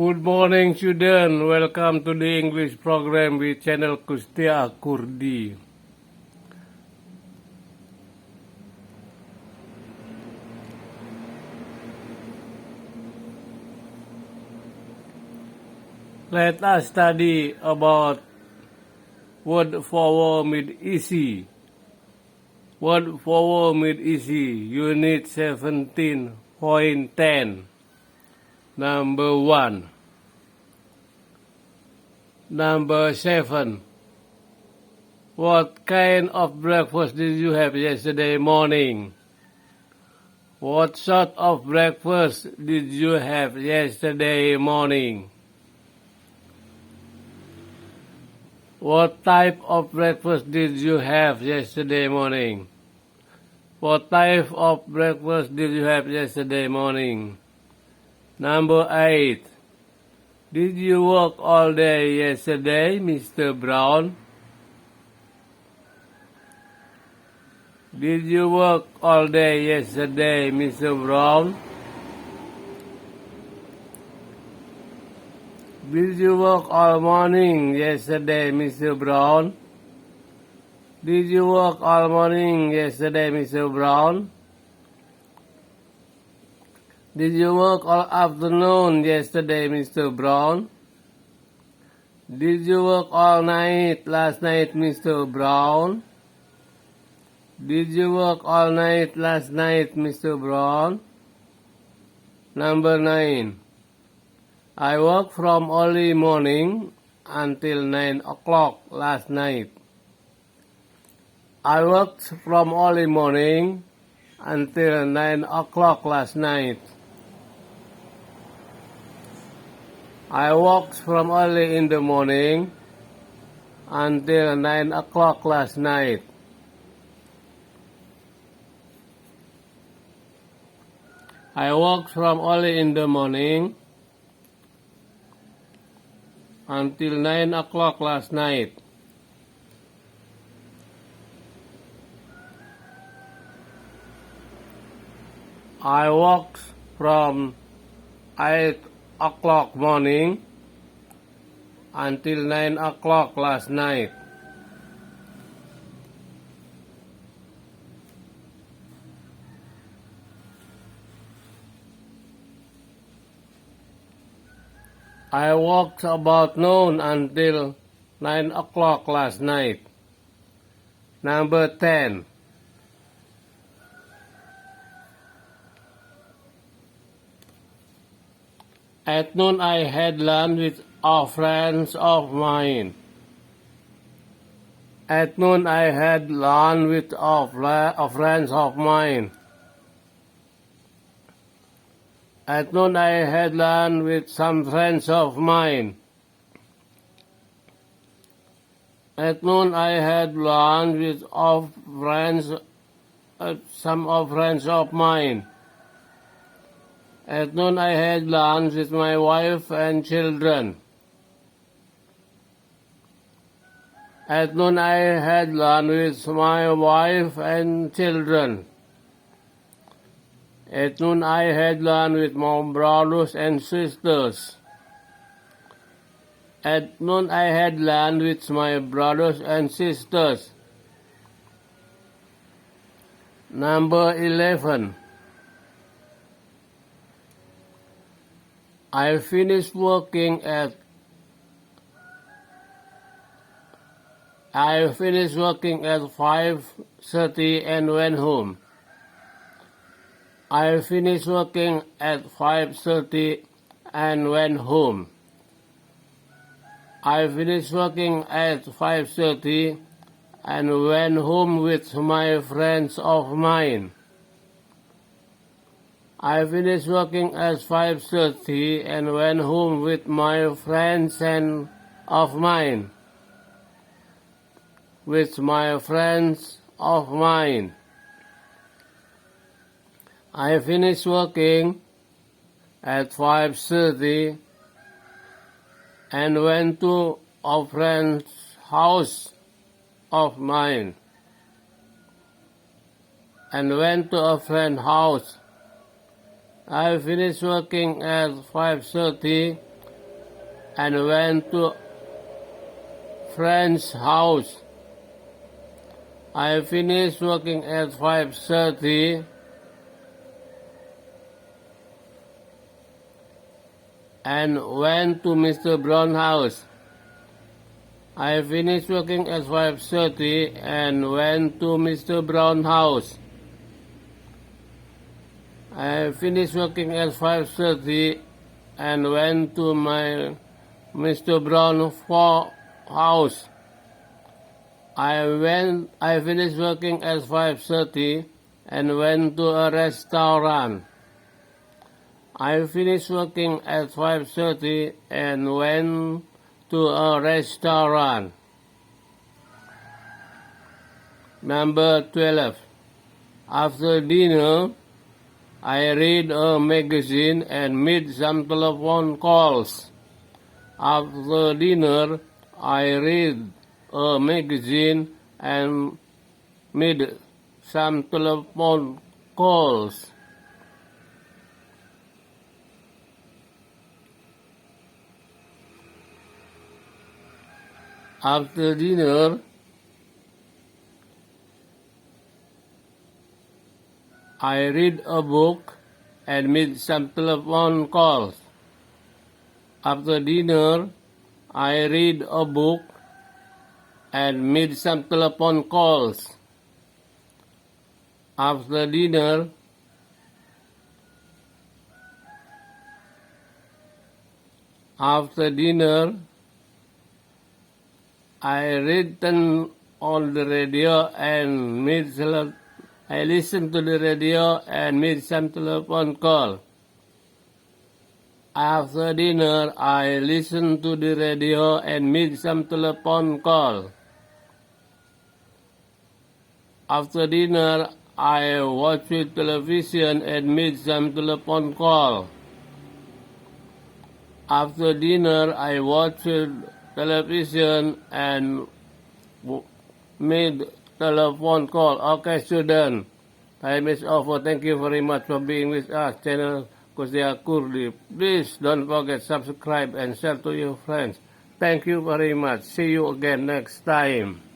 Good morning, children. Welcome to the English program with channel Kustia Kurdi. Let us study about word for with easy. Word for with easy, unit 17.10. Number 1. Number 7. What kind of breakfast did you have yesterday morning? What sort of breakfast did you have yesterday morning? What type of breakfast did you have yesterday morning? What type of breakfast did you have yesterday morning? Number 8. Did you work all day yesterday, Mr. Brown? Did you work all day yesterday, Mr. Brown? Did you work all morning yesterday, Mr. Brown? Did you work all morning yesterday, Mr. Brown? Did you work all afternoon yesterday, Mr. Brown? Did you work all night last night, Mr. Brown? Did you work all night last night, Mr. Brown? Number 9. I worked from early morning until 9 o'clock last night. I worked from early morning until 9 o'clock last night. I worked from early in the morning until 9 o'clock last night. I worked from early in the morning until 9 o'clock last night. I worked from 8 o'clock morning until 9 o'clock last night. I worked about noon until 9 o'clock last night. Number 10. At noon I had lunch with a friends of mine. At noon I had lunch with a friends of mine. At noon I had lunch with some friends of mine. At noon I had lunch with some friends of mine. At noon I had lunch with my wife and children. At noon I had lunch with my wife and children. At noon I had lunch with my brothers and sisters. At noon I had lunch with my brothers and sisters. Number 11. I finished working at 5:30 and went home. I finished working at 5:30 and went home. I finished working at 5:30 and went home with my friends of mine. I finished working at 5:30 and went home with my friends of mine. With my friends of mine. I finished working at 5:30 and went to a friend's house of mine. And went to a friend's house. I finished working at 5:30 and went to friend's house. I finished working at 5:30 and went to Mr. Brown's house. I finished working at 5:30 and went to Mr. Brown's house. I finished working at 5:30 and went to Mr. Brown's house. I finished working at 5:30 and went to a restaurant. I finished working at 5:30 and went to a restaurant. Number 12. After dinner, I read a magazine and made some telephone calls. After dinner, I read a magazine and made some telephone calls. After dinner, I read a book and made some telephone calls. After dinner, I read a book and made some telephone calls. After dinner, I listened on the radio and I listened to the radio and made some telephone call. After dinner, I listened to the radio and made some telephone call. After dinner, I watched television and made some telephone call. After dinner, I watched television and made telephone call. Okay, student, time is over. Thank you very much for being with us. Channel Kusya Kurdi. Please don't forget subscribe and share to your friends. Thank you very much. See you again next time.